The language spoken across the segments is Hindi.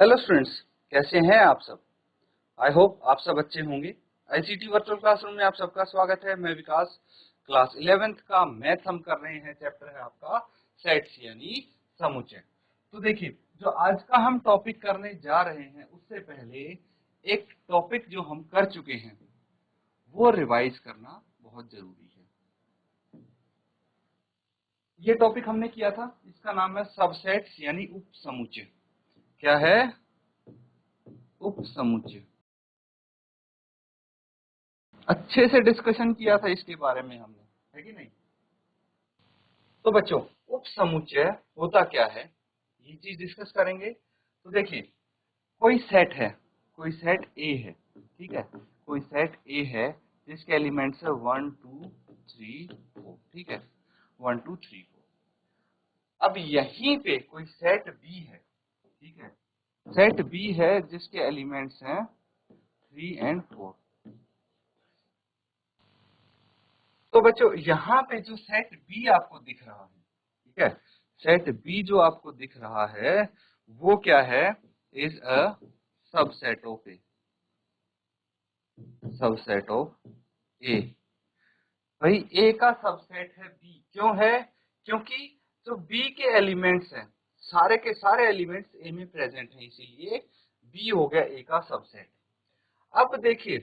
हेलो स्टूडेंट्स, कैसे हैं आप सब। आई होप आप सब अच्छे होंगे। आईसीटी वर्चुअल क्लासरूम में आप सबका स्वागत है। मैं विकास, क्लास 11th का मैथ हम कर रहे हैं। चैप्टर है आपका सेट्स यानी समुच्चय। तो देखिए, जो आज का हम टॉपिक करने जा रहे हैं उससे पहले एक टॉपिक जो हम कर चुके हैं वो रिवाइज करना बहुत जरूरी है। ये टॉपिक हमने किया था, इसका नाम है सबसेट्स यानी उप समुच्चय। क्या है? उप समुच्चय। अच्छे से डिस्कशन किया था इसके बारे में हमने, है कि नहीं। तो बच्चों, उप समुच्चय होता क्या है ये चीज डिस्कस करेंगे। तो देखिए, कोई सेट है, कोई सेट ए है, ठीक है। कोई सेट ए है जिसके एलिमेंट्स है 1 2 3 4, ठीक है। 1 2 3 4। अब यहीं पे कोई सेट बी है, ठीक है। सेट बी है जिसके एलिमेंट्स हैं 3 एंड 4। तो बच्चों, यहाँ पे जो सेट बी आपको दिख रहा है, ठीक है, सेट बी जो आपको दिख रहा है वो क्या है? Is a subset of A. Subset of A. भाई, ए का सबसेट है बी। क्यों है? क्योंकि जो बी के एलिमेंट्स हैं, सारे के सारे एलिमेंट्स ए में प्रेजेंट हैं, इसीलिए बी हो गया ए का सबसेट। अब देखिए,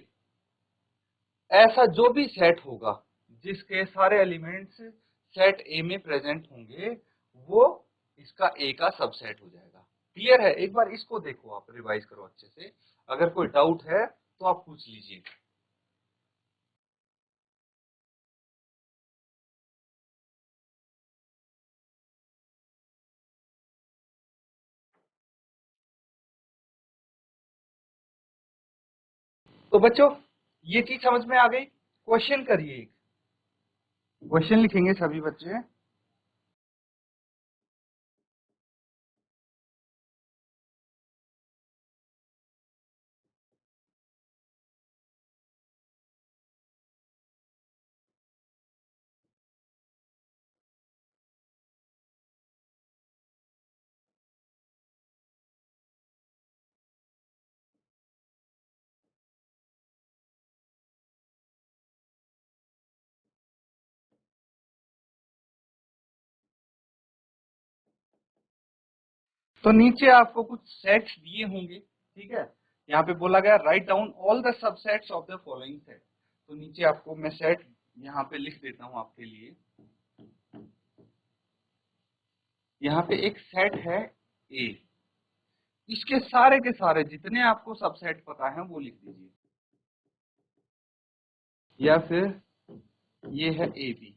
ऐसा जो भी सेट होगा जिसके सारे एलिमेंट्स सेट ए में प्रेजेंट होंगे वो इसका ए का सबसेट हो जाएगा। क्लियर है? एक बार इसको देखो, आप रिवाइज करो अच्छे से। अगर कोई डाउट है तो आप पूछ लीजिए। तो बच्चों, ये चीज समझ में आ गई। क्वेश्चन करिए, एक क्वेश्चन लिखेंगे सभी बच्चे। तो नीचे आपको कुछ सेट्स दिए होंगे, ठीक है। यहाँ पे बोला गया write down all the subsets of the following set. तो नीचे आपको मैं सेट यहाँ पे लिख देता हूँ आपके लिए। यहाँ पे एक सेट है ए, इसके सारे के सारे जितने आपको सबसेट पता है वो लिख दीजिए। या फिर ये है ए बी।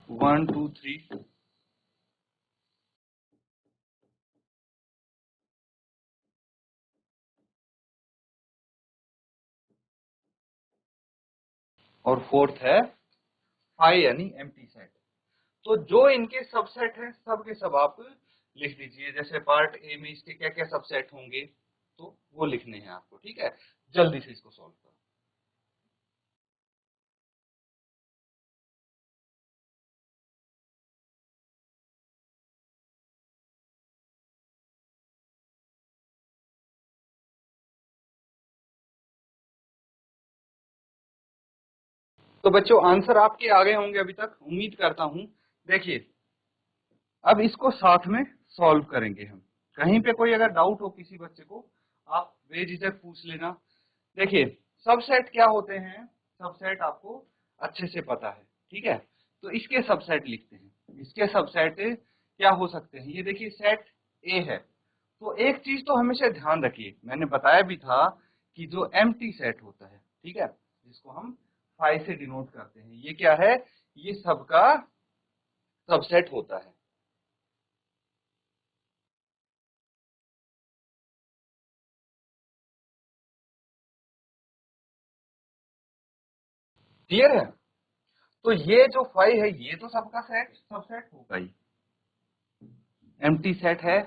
1 2 3 और फोर्थ है 5 यानी एम्प्टी सेट। तो जो इनके सबसेट है सब के सब आप लिख दीजिए। जैसे पार्ट ए में इसके क्या क्या सबसेट होंगे तो वो लिखने हैं आपको, ठीक है। जल्दी से इसको सॉल्व करो। तो बच्चों, आंसर आपके आ गए होंगे अभी तक, उम्मीद करता हूं। देखिए, अब इसको साथ में सॉल्व करेंगे हम। कहीं पे कोई अगर डाउट हो किसी बच्चे को, आप बेझिझक पूछ लेना। देखिए, सबसेट क्या होते हैं, सबसेट आपको अच्छे से पता है, ठीक है। तो इसके सबसेट लिखते हैं। इसके सबसेट क्या हो सकते हैं? ये देखिए, सेट ए है। तो एक चीज तो हमेशा ध्यान रखिए, मैंने बताया भी था कि जो एम्प्टी सेट होता है, ठीक है, जिसको हम 5 से डिनोट करते हैं, ये क्या है? ये सबका सबसेट होता है। क्लियर है? तो ये जो 5 है ये तो सबका सेट सबसेट होगा ही। एम्प्टी सेट है,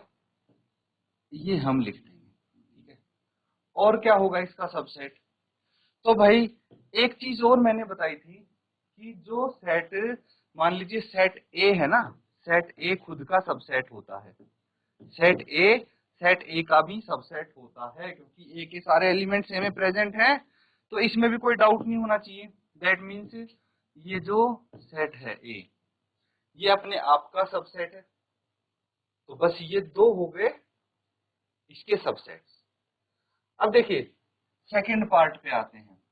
ये हम लिख देंगे, ठीक है। और क्या होगा इसका सबसेट? तो भाई, एक चीज और मैंने बताई थी कि जो सेट मान लीजिए सेट ए है ना, सेट ए खुद का सबसेट होता है, सेट ए का भी सबसेट होता है, क्योंकि ए के सारे एलिमेंट्स ए में प्रेजेंट हैं, तो इसमें भी कोई डाउट नहीं होना चाहिए। दैट मीन्स ये जो सेट है ए, ये अपने आप का सबसेट है। तो बस ये दो हो गए इसके सबसेट्स। अब देखिए सेकंड पार्ट पे आते हैं।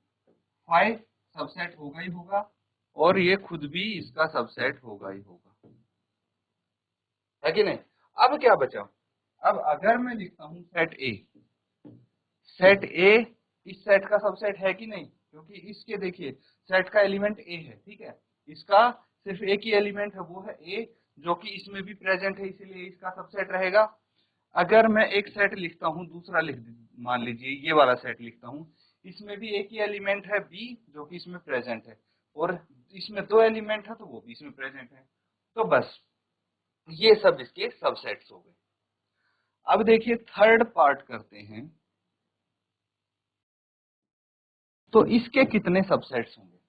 5 सबसेट होगा ही होगा, और ये खुद भी इसका सबसेट होगा ही होगा, है कि नहीं। अब क्या बचा, अब अगर मैं लिखता हूं सेट ए, सेट ए इस सेट का सबसेट है कि नहीं, क्योंकि इसके देखिए सेट का एलिमेंट ए है, ठीक है, इसका सिर्फ एक ही एलिमेंट है, वो है ए, जो कि इसमें भी प्रेजेंट है, इसीलिए इसका सबसेट रहेगा। अगर मैं एक सेट लिखता हूं, दूसरा मान लीजिए ये वाला सेट लिखता हूं, इसमें भी एक ही एलिमेंट है बी, जो कि इसमें प्रेजेंट है, और इसमें दो एलिमेंट है तो वो भी इसमें प्रेजेंट है, तो बस ये सब इसके सबसेट्स हो गए। अब देखिए थर्ड पार्ट करते हैं, तो इसके कितने सबसेट्स होंगे,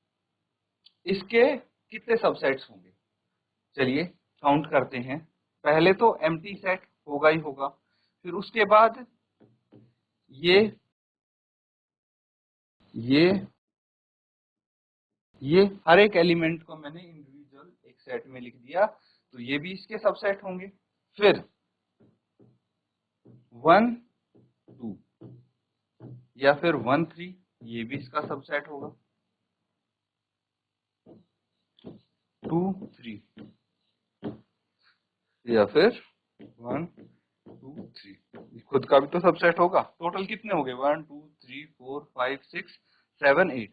इसके कितने सबसेट्स होंगे, चलिए काउंट करते हैं। पहले तो एम्प्टी सेट होगा ही होगा, फिर उसके बाद ये ये हर एक एलिमेंट को मैंने इंडिविजुअल एक सेट में लिख दिया, तो ये भी इसके सबसेट होंगे। फिर 1 2 या फिर 1 3, ये भी इसका सबसेट होगा, 2 3 या फिर 1 2 3, खुद का भी तो सबसेट होगा। टोटल कितने हो गए, 1 2 3 4 5 6 7 8,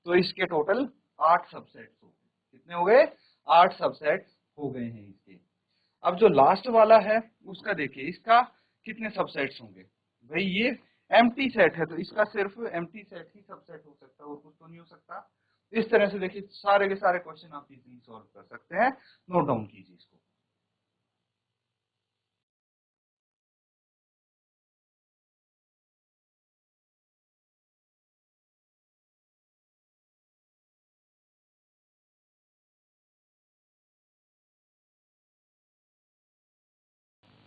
तो इसके टोटल 8 सबसेट्स हो गए। कितने हो गए, 8 सबसेट्स हो गए हैं इसके। अब जो लास्ट वाला है उसका देखिए, इसका कितने सबसेट्स होंगे, भाई ये एम्प्टी सेट है, तो इसका सिर्फ एम्प्टी सेट ही सबसेट हो सकता है, और कुछ तो नहीं हो सकता। इस तरह से देखिए सारे के सारे क्वेश्चन आप इजीली सॉल्व कर सकते हैं। नोट डाउन कीजिए इसको।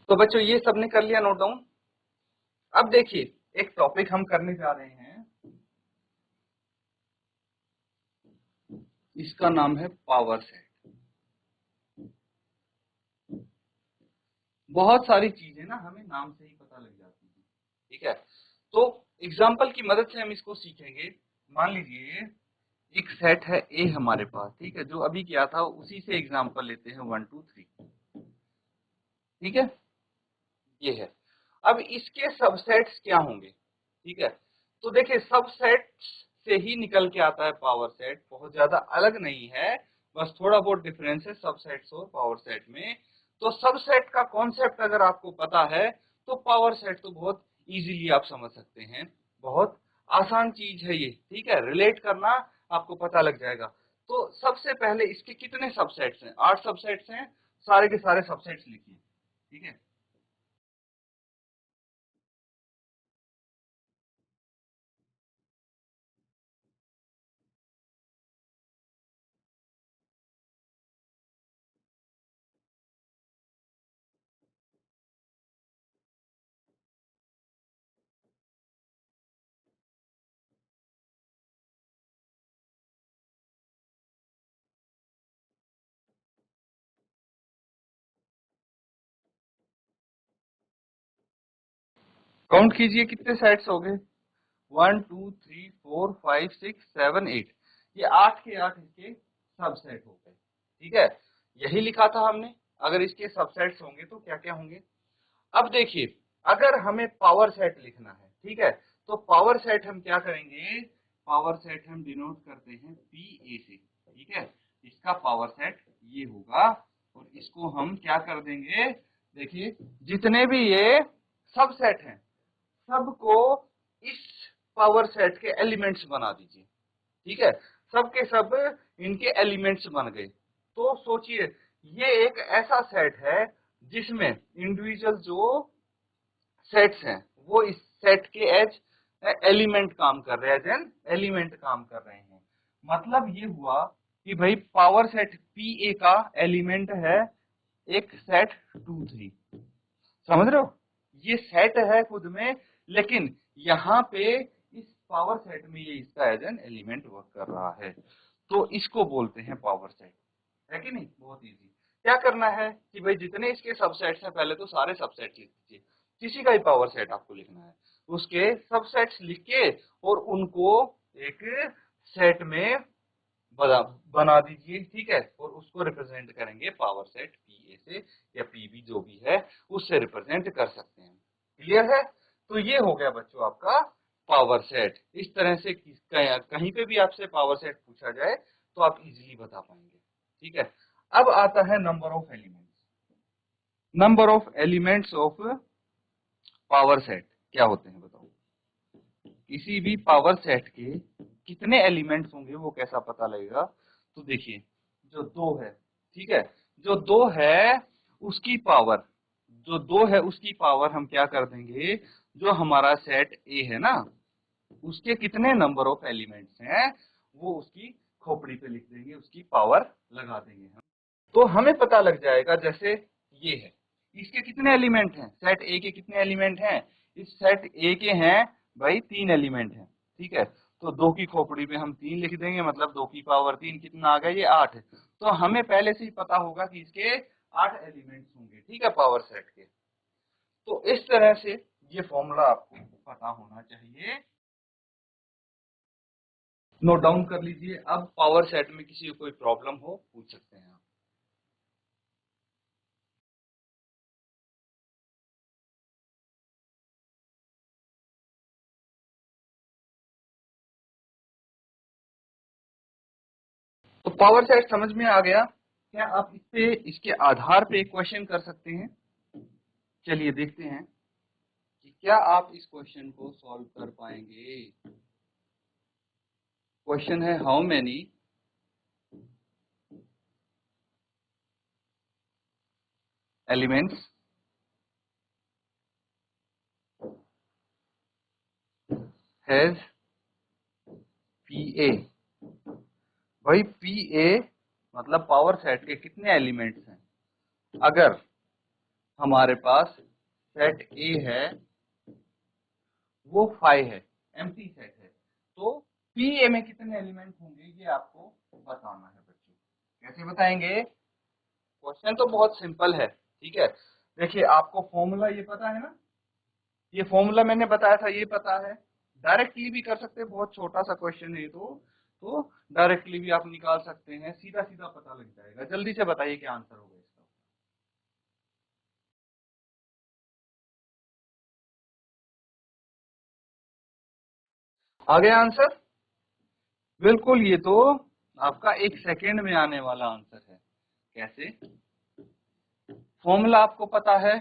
तो बच्चों ये सबने कर लिया नोट डाउन। अब देखिए एक टॉपिक हम करने जा रहे हैं, इसका नाम है पावर सेट। बहुत सारी चीजें ना हमें नाम से ही पता लग जाती है, ठीक है। तो एग्जाम्पल की मदद से हम इसको सीखेंगे। मान लीजिए एक सेट है ए हमारे पास, ठीक है, जो अभी किया था उसी से एग्जाम्पल लेते हैं 1 2 3, ठीक है, ये है। अब इसके सबसेट्स क्या होंगे, ठीक है। तो देखिए सबसेट्स से ही निकल के आता है पावर सेट, बहुत ज्यादा अलग नहीं है, बस थोड़ा बहुत डिफरेंस है सबसेट्स और पावर सेट में। तो सबसेट का कॉन्सेप्ट अगर आपको पता है तो पावर सेट तो बहुत इजीली आप समझ सकते हैं, बहुत आसान चीज है ये, ठीक है, रिलेट करना आपको पता लग जाएगा। तो सबसे पहले इसके कितने सबसेट्स हैं, 8 सबसेट्स हैं, सारे के सारे सबसेट्स लिखिए, ठीक है। काउंट कीजिए कितने सेट्स हो गए, 1 2 3 4 5 6 7 8, ये 8 के 8 इसके सबसेट हो गए, ठीक है। यही लिखा था हमने, अगर इसके सबसेट्स होंगे तो क्या क्या होंगे। अब देखिए अगर हमें पावर सेट लिखना है, ठीक है, तो पावर सेट हम क्या करेंगे, पावर सेट हम डिनोट करते हैं पी ए से, ठीक है। इसका पावर सेट ये होगा, और इसको हम क्या कर देंगे, देखिए जितने भी ये सबसेट हैं सबको इस पावर सेट के एलिमेंट्स बना दीजिए, ठीक है, सब के सब इनके एलिमेंट्स बन गए। तो सोचिए ये एक ऐसा सेट है जिसमें इंडिविजुअल जो सेट्स हैं वो इस सेट के एज एलिमेंट काम कर रहे हैं, एज एन एलिमेंट काम कर रहे हैं। मतलब ये हुआ कि भाई पावर सेट पी ए का एलिमेंट है एक सेट 2 3, समझ रहे हो? ये सेट है खुद में, लेकिन यहाँ पे इस पावर सेट में ये इसका एज एन एलिमेंट वर्क कर रहा है, तो इसको बोलते हैं पावर सेट, है कि नहीं? बहुत इजी। क्या करना है कि भाई जितने इसके सबसेट्स हैं पहले तो सारे सबसेट लिख दीजिए, किसी का ही पावर सेट आपको लिखना है, उसके सबसेट्स लिख के और उनको एक सेट में बना दीजिए, ठीक है? और उसको रिप्रेजेंट करेंगे पावर सेट पी ए से, या पी बी जो भी है उससे रिप्रेजेंट कर सकते हैं। क्लियर है? तो ये हो गया बच्चों आपका पावर सेट। इस तरह से कहीं पे भी आपसे पावर सेट पूछा जाए तो आप इजीली बता पाएंगे, ठीक है? अब आता है number of elements. Number of elements of power set क्या होते हैं बताओ? किसी भी पावर सेट के कितने एलिमेंट्स होंगे वो कैसा पता लगेगा? तो देखिए, जो 2 है, ठीक है, जो 2 है उसकी पावर, जो 2 है उसकी पावर हम क्या कर देंगे, जो हमारा सेट ए है ना, उसके कितने नंबर ऑफ एलिमेंट्स हैं वो उसकी खोपड़ी पे लिख देंगे, उसकी पावर लगा देंगे हम, तो हमें पता लग जाएगा। जैसे ये है, इसके कितने एलिमेंट हैं, सेट ए के कितने एलिमेंट हैं? इस सेट ए के हैं भाई 3 एलिमेंट हैं, ठीक है, तो 2 की खोपड़ी में हम 3 लिख देंगे, मतलब 2 की पावर 3 कितना आ गया, ये 8। तो हमें पहले से ही पता होगा कि इसके 8 एलिमेंट्स होंगे, ठीक है, पावर सेट के। तो इस तरह से ये फॉर्मूला आपको पता होना चाहिए, नोट डाउन कर लीजिए। अब पावर सेट में किसी को कोई प्रॉब्लम हो पूछ सकते हैं आप। तो पावर सेट समझ में आ गया? क्या आप इस पे इसके आधार पे एक क्वेश्चन कर सकते हैं? चलिए देखते हैं कि क्या आप इस क्वेश्चन को सॉल्व कर पाएंगे। क्वेश्चन है, how many elements has P A? भाई पी ए मतलब पावर सेट के कितने एलिमेंट्स हैं? अगर हमारे पास सेट ए है वो 5 है, एम्प्टी सेट है, तो पी ए में कितने एलिमेंट होंगे ये आपको बताना है बच्चों। कैसे बताएंगे? क्वेश्चन तो बहुत सिंपल है, ठीक है। देखिए, आपको फॉर्मूला ये पता है ना, ये फॉर्मूला मैंने बताया था ये पता है। डायरेक्टली भी कर सकते हैं, बहुत छोटा सा क्वेश्चन है ये तो डायरेक्टली भी आप निकाल सकते हैं, सीधा सीधा पता लग जाएगा। जल्दी से बताइए क्या आंसर होगा इसका। आ गया आंसर? बिल्कुल, ये तो आपका 1 सेकेंड में आने वाला आंसर है। कैसे? फॉर्मूला आपको पता है,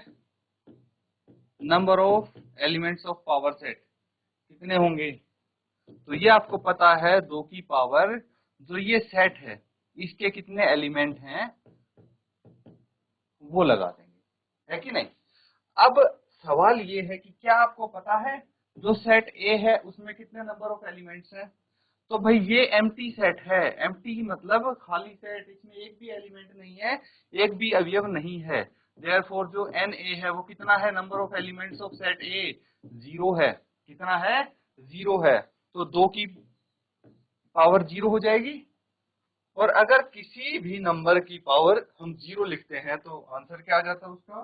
number of elements of power set कितने होंगे, तो ये आपको पता है 2 की पावर, जो ये सेट है इसके कितने एलिमेंट हैं वो लगा देंगे, है कि नहीं? अब सवाल ये है कि क्या आपको पता है जो सेट ए है उसमें कितने नंबर ऑफ एलिमेंट्स हैं? तो भाई ये एम्प्टी सेट है, एम्प्टी मतलब खाली सेट, इसमें एक भी एलिमेंट नहीं है, एक भी अवयव नहीं है। देयरफॉर जो एन ए है वो कितना है, number of elements of set ए 0 है। कितना है? 0 है। तो 2 की पावर 0 हो जाएगी, और अगर किसी भी नंबर की पावर हम 0 लिखते हैं तो आंसर क्या आ जाता है उसका?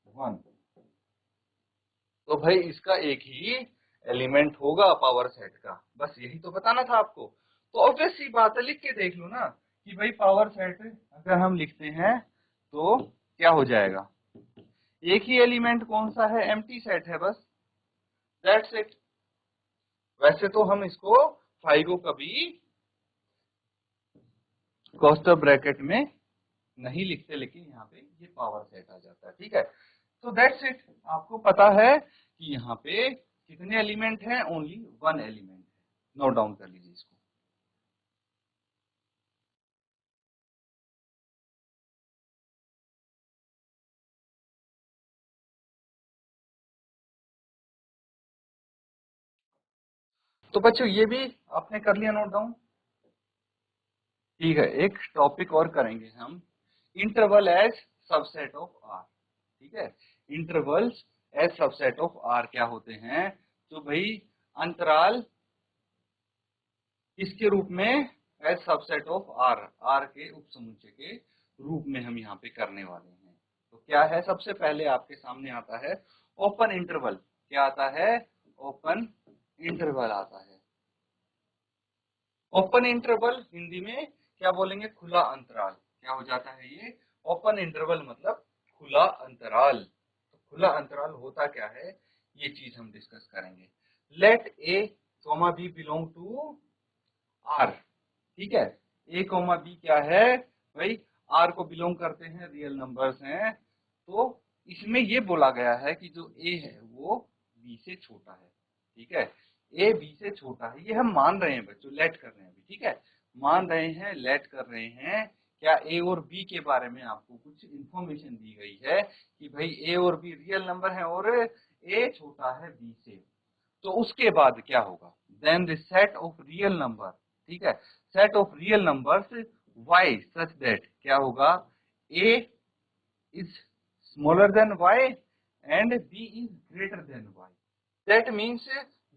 1। तो भाई इसका एक ही एलिमेंट होगा पावर सेट का, बस यही तो बताना था आपको। तो ऑब्वियस सी बात है, लिख के देख लो ना कि भाई पावर सेट अगर हम लिखते हैं तो क्या हो जाएगा, एक ही एलिमेंट कौन सा है, एम्प्टी सेट है, बस दैट्स इट। वैसे तो हम इसको 5 को कभी कोष्ठक ब्रैकेट में नहीं लिखते, लेकिन यहाँ पे ये पावर सेट आ जाता है, ठीक है। तो दैट्स इट, आपको पता है कि यहाँ पे कितने एलिमेंट हैं, ओनली 1 एलिमेंट है। नोट डाउन कर लीजिए इसको। तो बच्चों ये भी आपने कर लिया नोट डाउन? ठीक है, एक टॉपिक और करेंगे हम, interval as subset of R. ठीक है, intervals as subset of R क्या होते हैं? तो भाई अंतराल इसके रूप में as subset of R, R के उपसमुच्चय के रूप में हम यहाँ पे करने वाले हैं। तो क्या है? सबसे पहले आपके सामने आता है ओपन इंटरवल। क्या आता है? ओपन इंटरवल आता है। ओपन इंटरवल हिंदी में क्या बोलेंगे? खुला अंतराल। क्या हो जाता है ये? ओपन इंटरवल मतलब खुला अंतराल। तो खुला अंतराल होता क्या है, ये चीज हम डिस्कस करेंगे। Let A comma B belong to R. ठीक है, ए कॉमा बी क्या है भाई? आर को बिलोंग करते हैं, रियल नंबर्स हैं। तो इसमें ये बोला गया है कि जो ए है वो बी से छोटा है। ठीक है, ए बी से छोटा है, ये हम मान रहे हैं बच्चों, लेट कर रहे हैं अभी। ठीक है, मान रहे हैं, लेट कर रहे हैं। क्या ए और बी के बारे में आपको कुछ इंफॉर्मेशन दी गई है कि भाई ए और बी रियल नंबर है और ए छोटा है बी से। तो उसके बाद क्या होगा? Then the set of real number. ठीक है, set of real numbers y such that क्या होगा? a is smaller than y and b is greater than y। That means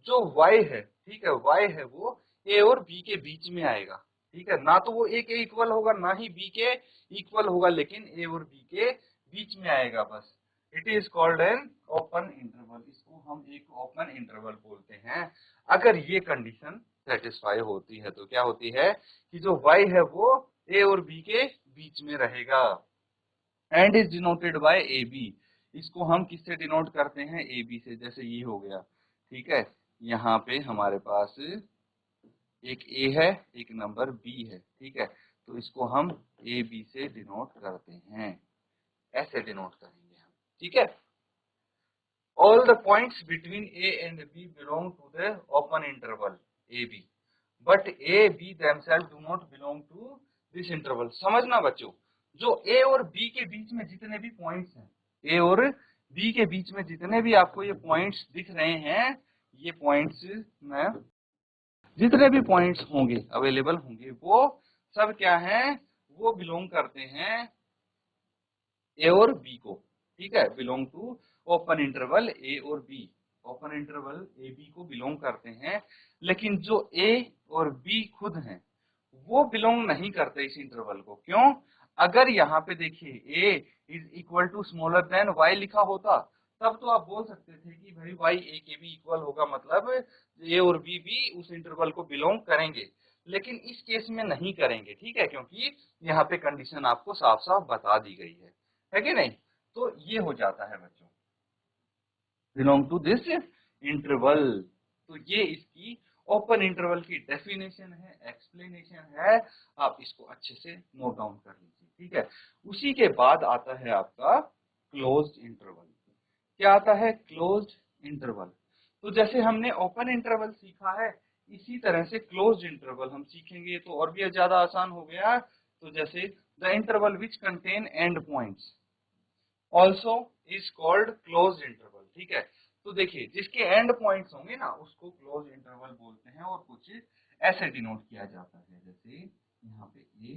जो y है, ठीक है, y है वो a और b के बीच में आएगा। ठीक है, ना तो वो a के इक्वल होगा ना ही b के इक्वल होगा, लेकिन a और b के बीच में आएगा बस। It is called an open interval. इसको हम एक ओपन इंटरवल बोलते हैं। अगर ये कंडीशन सेटिस्फाई होती है तो क्या होती है कि जो y है वो a और b के बीच में रहेगा। And is denoted by A B. इसको हम किससे डिनोट करते हैं? ए बी से। जैसे ये हो गया। ठीक है, यहाँ पे हमारे पास एक ए है, एक नंबर बी है। ठीक है, तो इसको हम ए बी से डिनोट करते हैं, ऐसे डिनोट करेंगे हम। ठीक है, all the points between a and b belong to the open interval ab, but a b themselves do not belong to this interval। समझना बच्चों, जो a और b के बीच में जितने भी पॉइंट्स हैं, a और b के बीच में जितने भी आपको ये पॉइंट्स दिख रहे हैं, ये पॉइंट्स में जितने भी पॉइंट्स होंगे, अवेलेबल होंगे, वो सब क्या हैं? वो बिलोंग करते हैं ए और बी को। ठीक है, belong to open interval A और बी। ओपन इंटरवल ए बी को बिलोंग करते हैं, लेकिन जो ए और बी खुद हैं वो बिलोंग नहीं करते इस इंटरवल को। क्यों? अगर यहाँ पे देखिए A is equal to smaller than Y लिखा होता, तब तो आप बोल सकते थे कि भाई वाई ए के भी इक्वल होगा, मतलब ए और बी भी उस इंटरवल को बिलोंग करेंगे। लेकिन इस केस में नहीं करेंगे। ठीक है, क्योंकि यहाँ पे कंडीशन आपको साफ साफ बता दी गई है कि नहीं? तो ये हो जाता है बच्चों, बिलोंग टू दिस इंटरवल। तो ये इसकी ओपन इंटरवल की डेफिनेशन है, एक्सप्लेनेशन है। आप इसको अच्छे से नोट डाउन कर लीजिए। ठीक है, उसी के बाद आता है आपका क्लोज्ड इंटरवल। क्या आता है? Closed interval. तो जैसे हमने ओपन इंटरवल सीखा है, इसी तरह से क्लोज्ड इंटरवल हम सीखेंगे तो और भी ज्यादा आसान हो गया। तो जैसे the interval which contain and points also is called closed interval. ठीक है, तो देखिए जिसके एंड पॉइंट्स होंगे ना उसको क्लोज्ड इंटरवल बोलते हैं, और कुछ ऐसे डिनोट किया जाता है। जैसे यहाँ पे ए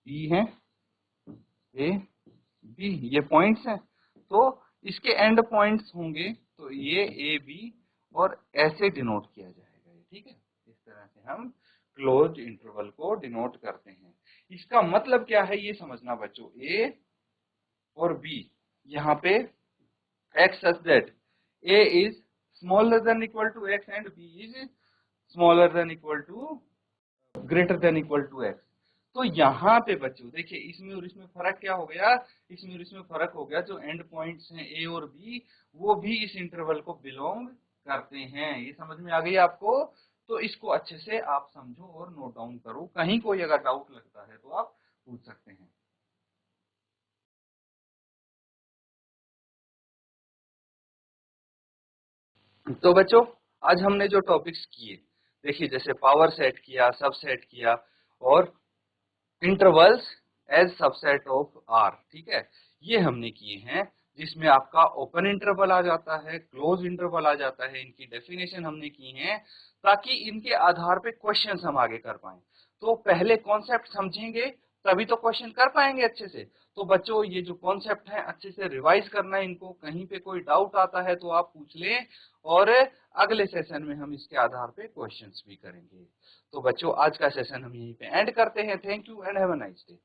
बी है, ए बी ये पॉइंट्स हैं, तो इसके एंड पॉइंट्स होंगे तो ये ए बी और ऐसे डिनोट किया जाएगा। ठीक है, इस तरह से हम क्लोज्ड इंटरवल को डिनोट करते हैं। इसका मतलब क्या है ये समझना बच्चों। ए और बी यहाँ पे x such that a is smaller than equal to x and b is smaller than equal to greater than equal to x। तो यहाँ पे बच्चों देखिए इसमें और इसमें फर्क क्या हो गया? इसमें और इसमें फर्क हो गया, जो एंड पॉइंट्स हैं a और b वो भी इस इंटरवल को बिलोंग करते हैं। ये समझ में आ गई आपको? तो इसको अच्छे से आप समझो और नोट डाउन करो। कहीं कोई अगर डाउट लगता है तो आप पूछ सकते हैं। तो बच्चों आज हमने जो टॉपिक्स किए, देखिए जैसे पावर सेट किया, सब सेट किया, और intervals as subset of R. ठीक है, ये हमने किए हैं, जिसमें आपका ओपन इंटरवल आ जाता है, क्लोज इंटरवल आ जाता है। इनकी डेफिनेशन हमने की है ताकि इनके आधार पे क्वेश्चंस हम आगे कर पाए। तो पहले कॉन्सेप्ट समझेंगे तभी तो क्वेश्चन कर पाएंगे अच्छे से। तो बच्चों ये जो कॉन्सेप्ट है अच्छे से रिवाइज करना है इनको, कहीं पे कोई डाउट आता है तो आप पूछ लें और अगले सेशन में हम इसके आधार पे क्वेश्चंस भी करेंगे। तो बच्चों आज का सेशन हम यहीं पे एंड करते हैं। Thank you and have a nice day.